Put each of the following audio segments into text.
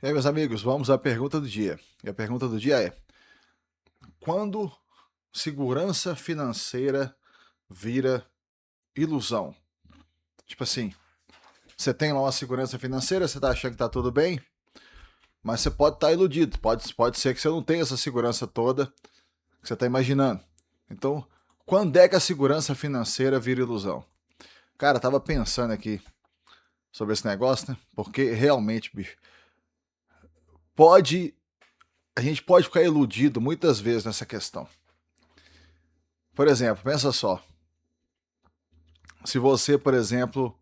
E aí, meus amigos, vamos à pergunta do dia. E a pergunta do dia é: quando segurança financeira vira ilusão? Tipo assim, você tem lá uma segurança financeira, você tá achando que tá tudo bem, mas você pode estar iludido. Pode ser que você não tenha essa segurança toda que você tá imaginando. Então, quando é que a segurança financeira vira ilusão? Cara, tava pensando aqui sobre esse negócio, né? Porque realmente, bicho, pode. A gente pode ficar iludido muitas vezes nessa questão. Por exemplo, pensa só. Se você, por exemplo,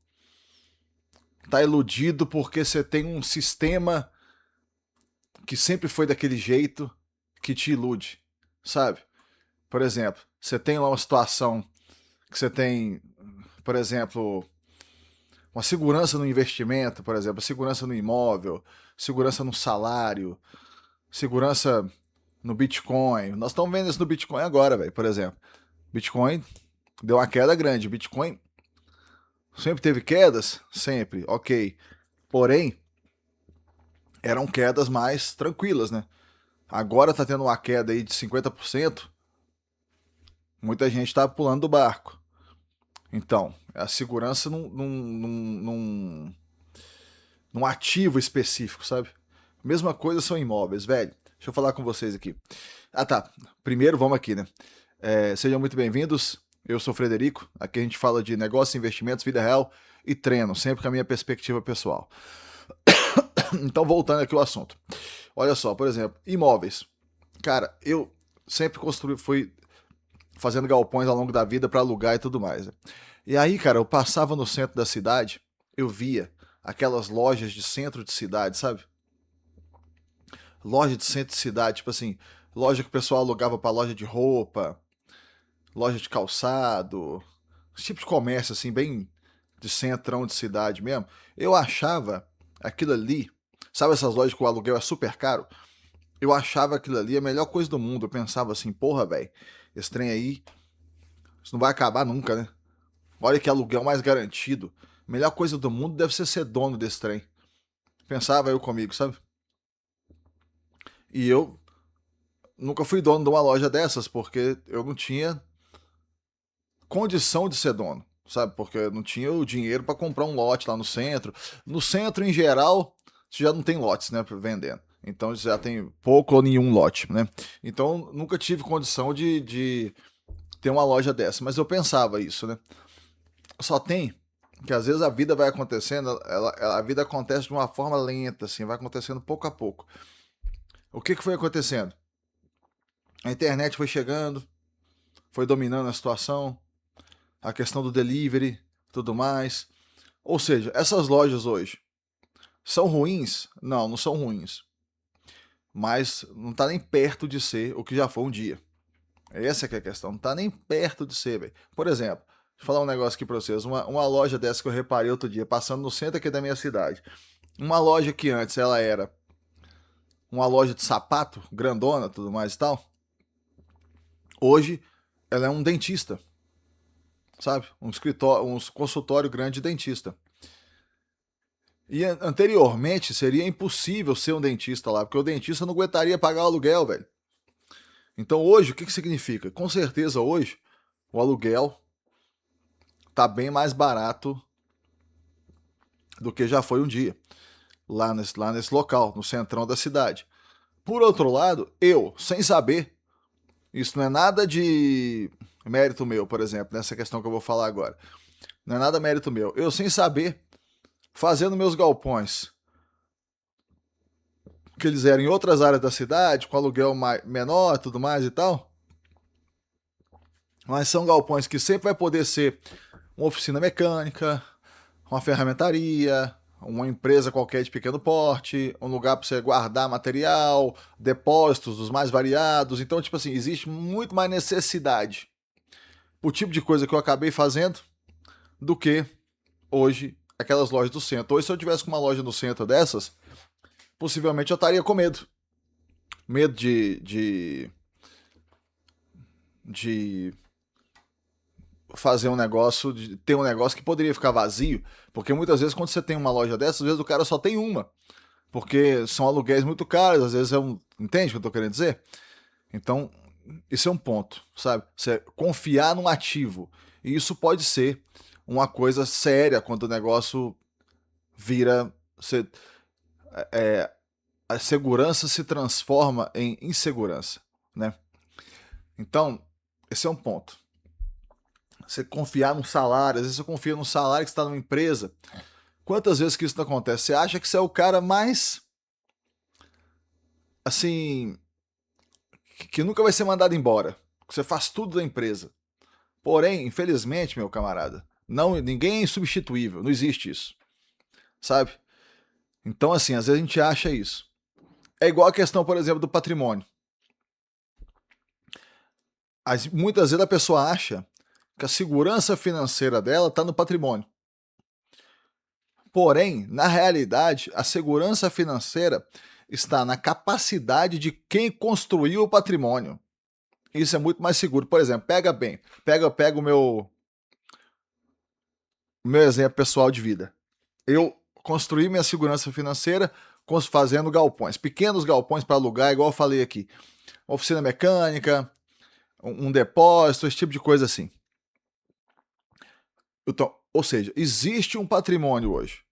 está iludido porque você tem um sistema que sempre foi daquele jeito que te ilude, sabe? Por exemplo, você tem lá uma situação que você tem, por exemplo, uma segurança no investimento, por exemplo, segurança no imóvel, segurança no salário, segurança no Bitcoin. Nós estamos vendo isso no Bitcoin agora, velho, por exemplo. Bitcoin deu uma queda grande. Bitcoin sempre teve quedas? Sempre, ok. Porém, eram quedas mais tranquilas, né? Agora tá tendo uma queda aí de 50%, muita gente tá pulando do barco. Então, a segurança num ativo específico, sabe? Mesma coisa são imóveis, velho. Deixa eu falar com vocês aqui. Ah, tá. Primeiro, vamos aqui, né? Sejam muito bem-vindos. Eu sou o Frederico. Aqui a gente fala de negócios, investimentos, vida real e treino, sempre com a minha perspectiva pessoal. Então, voltando aqui ao assunto. Olha só, por exemplo, imóveis. Cara, eu sempre fui fazendo galpões ao longo da vida para alugar e tudo mais, né? E aí, cara, eu passava no centro da cidade, eu via aquelas lojas de centro de cidade, sabe? Loja de centro de cidade, tipo assim, loja que o pessoal alugava para loja de roupa, loja de calçado, esse tipo de comércio assim, bem de centrão de cidade mesmo. Eu achava aquilo ali, sabe essas lojas que o aluguel é super caro? Eu achava aquilo ali a melhor coisa do mundo. Eu pensava assim, porra, velho, esse trem aí, isso não vai acabar nunca, né? Olha que aluguel mais garantido. A melhor coisa do mundo deve ser dono desse trem. Pensava eu comigo, sabe? E eu nunca fui dono de uma loja dessas, porque eu não tinha condição de ser dono, sabe? Porque eu não tinha o dinheiro para comprar um lote lá no centro. No centro, em geral, você já não tem lotes, né, vendendo. Então já tem pouco ou nenhum lote, né? Então nunca tive condição de ter uma loja dessa. Mas eu pensava isso, né? Só tem que às vezes a vida vai acontecendo, a vida acontece de uma forma lenta, assim, vai acontecendo pouco a pouco. O que, que foi acontecendo? A internet foi chegando, foi dominando a situação, a questão do delivery, tudo mais. Ou seja, essas lojas hoje são ruins? Não, não são ruins. Mas não está nem perto de ser o que já foi um dia. Essa que é a questão. Não está nem perto de ser, velho. Por exemplo, deixa eu falar um negócio aqui para vocês. Uma loja dessa que eu reparei outro dia, passando no centro aqui da minha cidade. Uma loja que antes ela era uma loja de sapato, grandona, tudo mais e tal. Hoje ela é um dentista, sabe? Um escritório, um consultório grande de dentista. E anteriormente seria impossível ser um dentista lá, porque o dentista não aguentaria pagar o aluguel, velho. Então hoje, o que, que significa? Com certeza hoje, o aluguel tá bem mais barato do que já foi um dia, lá nesse local, no centrão da cidade. Por outro lado, eu, sem saber, isso não é nada de mérito meu, por exemplo, nessa questão que eu vou falar agora. Não é nada mérito meu. Eu, sem saber, fazendo meus galpões, que eles eram em outras áreas da cidade, com aluguel menor, tudo mais e tal. Mas são galpões que sempre vai poder ser uma oficina mecânica, uma ferramentaria, uma empresa qualquer de pequeno porte, um lugar para você guardar material, depósitos dos mais variados. Então, tipo assim, existe muito mais necessidade o tipo de coisa que eu acabei fazendo do que hoje aquelas lojas do centro. Hoje, se eu tivesse com uma loja no centro dessas, possivelmente eu estaria com medo. Medo de fazer um negócio, de ter um negócio que poderia ficar vazio, porque muitas vezes quando você tem uma loja dessas, às vezes o cara só tem uma. porque são aluguéis muito caros, às vezes entende o que eu tô querendo dizer? Então, esse é um ponto, sabe? Você confiar num ativo. E isso pode ser uma coisa séria quando o negócio vira. Você, a segurança se transforma em insegurança, né? Então, esse é um ponto. Você confiar num salário, às vezes você confia num salário que está numa empresa. Quantas vezes que isso não acontece? Você acha que você é o cara mais, assim, que nunca vai ser mandado embora. Que você faz tudo da empresa. Porém, infelizmente, meu camarada, não, ninguém é insubstituível, não existe isso, sabe? Então, assim, às vezes a gente acha isso. É igual a questão, por exemplo, do patrimônio. Muitas vezes a pessoa acha que a segurança financeira dela está no patrimônio. Porém, na realidade, a segurança financeira está na capacidade de quem construiu o patrimônio. Isso é muito mais seguro. Por exemplo, pega o meu exemplo pessoal de vida. Eu construí minha segurança financeira fazendo galpões, pequenos galpões para alugar, igual eu falei aqui. Oficina mecânica, um depósito, esse tipo de coisa assim. Então, ou seja, existe um patrimônio hoje.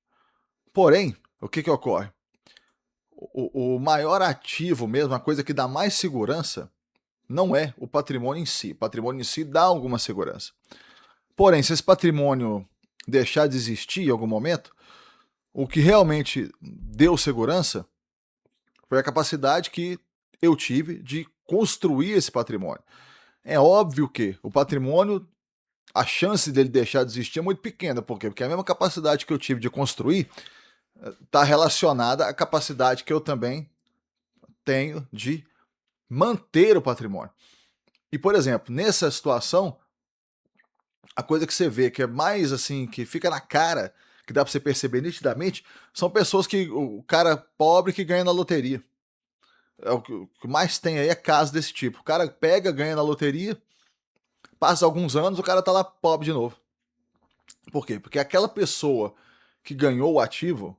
Porém, o que ocorre? O maior ativo mesmo, a coisa que dá mais segurança, não é o patrimônio em si. O patrimônio em si dá alguma segurança. Porém, se esse patrimônio deixar de existir em algum momento, o que realmente deu segurança foi a capacidade que eu tive de construir esse patrimônio. É óbvio que o patrimônio, a chance dele deixar de existir é muito pequena. Por quê? Porque a mesma capacidade que eu tive de construir está relacionada à capacidade que eu também tenho de manter o patrimônio. E, por exemplo, nessa situação, a coisa que você vê que é mais assim, que fica na cara, que dá para você perceber nitidamente, são pessoas que o cara pobre que ganha na loteria. É o que mais tem aí é casos desse tipo. O cara pega, ganha na loteria, passa alguns anos, o cara tá lá pobre de novo. Por quê? Porque aquela pessoa que ganhou o ativo,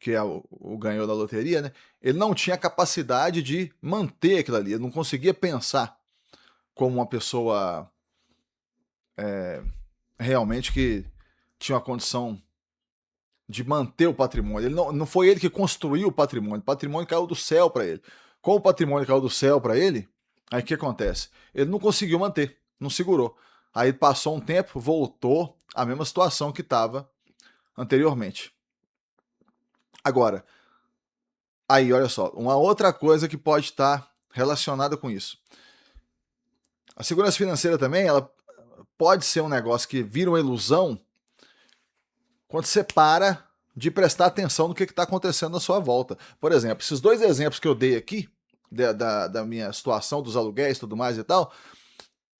que é o ganhou da loteria, né? Ele não tinha capacidade de manter aquilo ali, ele não conseguia pensar como uma pessoa realmente que tinha uma condição de manter o patrimônio. Ele não foi ele que construiu o patrimônio caiu do céu para ele. Como o patrimônio caiu do céu para ele, aí o que acontece? Ele não conseguiu manter, não segurou. Aí passou um tempo, voltou à mesma situação que estava anteriormente. Agora, aí olha só, uma outra coisa que pode estar relacionada com isso. A segurança financeira também, ela pode ser um negócio que vira uma ilusão quando você para de prestar atenção no que está acontecendo à sua volta. Por exemplo, esses dois exemplos que eu dei aqui, da minha situação dos aluguéis e tudo mais e tal,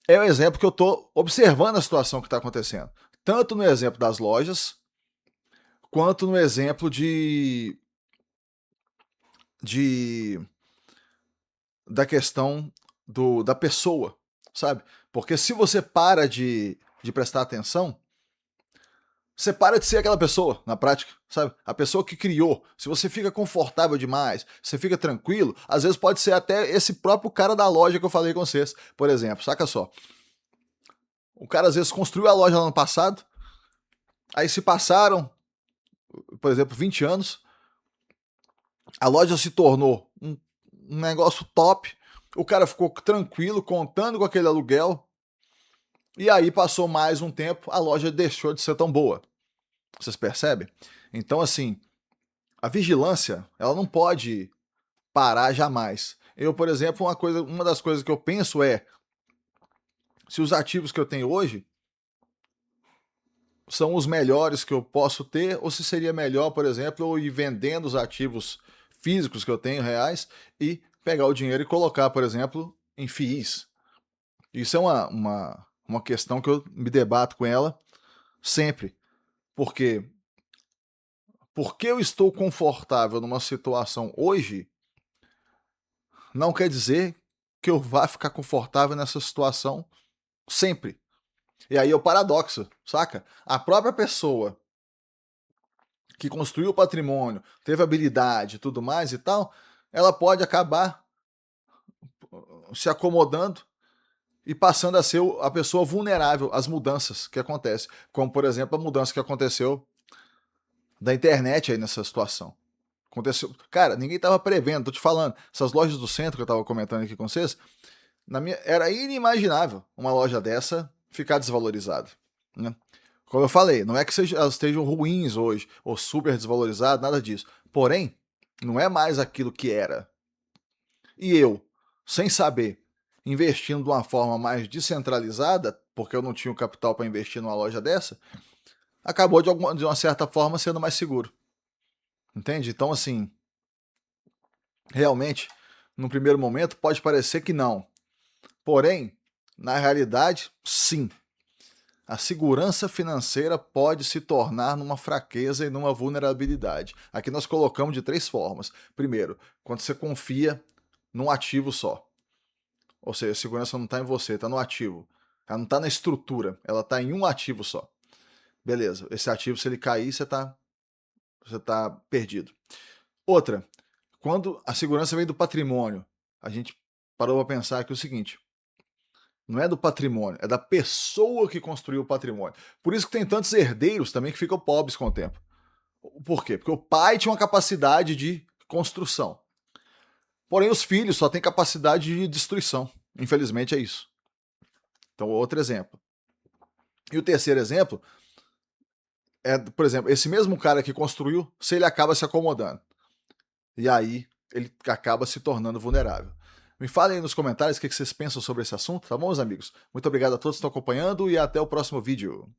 é o exemplo que eu estou observando a situação que está acontecendo. Tanto no exemplo das lojas, quanto no exemplo de da questão da pessoa, sabe? Porque se você para de prestar atenção, você para de ser aquela pessoa, na prática, sabe? A pessoa que criou. Se você fica confortável demais, você fica tranquilo, às vezes pode ser até esse próprio cara da loja que eu falei com vocês. Por exemplo, saca só. O cara às vezes construiu a loja no ano passado, aí se passaram, por exemplo, 20 anos, a loja se tornou um negócio top, o cara ficou tranquilo, contando com aquele aluguel, e aí passou mais um tempo, a loja deixou de ser tão boa. Vocês percebem? Então, assim, a vigilância, ela não pode parar jamais. Eu, por exemplo, uma das coisas que eu penso é se os ativos que eu tenho hoje são os melhores que eu posso ter, ou se seria melhor, por exemplo, eu ir vendendo os ativos físicos que eu tenho, reais, e pegar o dinheiro e colocar, por exemplo, em FIIs. Isso é uma questão que eu me debato com ela sempre. Porque porque eu estou confortável numa situação hoje, não quer dizer que eu vá ficar confortável nessa situação sempre. E aí é o paradoxo, saca? A própria pessoa que construiu o patrimônio, teve habilidade e tudo mais e tal, ela pode acabar se acomodando e passando a ser a pessoa vulnerável às mudanças que acontecem, como por exemplo a mudança que aconteceu da internet aí nessa situação. Aconteceu, cara, ninguém estava prevendo, tô te falando, essas lojas do centro que eu estava comentando aqui com vocês, era inimaginável uma loja dessa ficar desvalorizada, né? Como eu falei, não é que elas estejam ruins hoje ou super desvalorizadas, nada disso. Porém, não é mais aquilo que era. E eu, sem saber, investindo de uma forma mais descentralizada, porque eu não tinha o capital para investir numa loja dessa, acabou de uma certa forma sendo mais seguro. Entende? Então, assim, realmente, no primeiro momento, pode parecer que não. Porém, na realidade, sim. A segurança financeira pode se tornar numa fraqueza e numa vulnerabilidade. Aqui nós colocamos de 3 formas. Primeiro, quando você confia num ativo só. Ou seja, a segurança não está em você, está no ativo. Ela não está na estrutura, ela está em um ativo só. Beleza, esse ativo, se ele cair, você tá perdido. Outra, quando a segurança vem do patrimônio, a gente parou para pensar aqui o seguinte: não é do patrimônio, é da pessoa que construiu o patrimônio. Por isso que tem tantos herdeiros também que ficam pobres com o tempo. Por quê? Porque o pai tinha uma capacidade de construção. Porém, os filhos só têm capacidade de destruição. Infelizmente é isso. Então, outro exemplo. E o terceiro exemplo é, por exemplo, esse mesmo cara que construiu, se ele acaba se acomodando. E aí ele acaba se tornando vulnerável. Me falem aí nos comentários o que vocês pensam sobre esse assunto, tá bom, meus amigos? Muito obrigado a todos que estão acompanhando e até o próximo vídeo.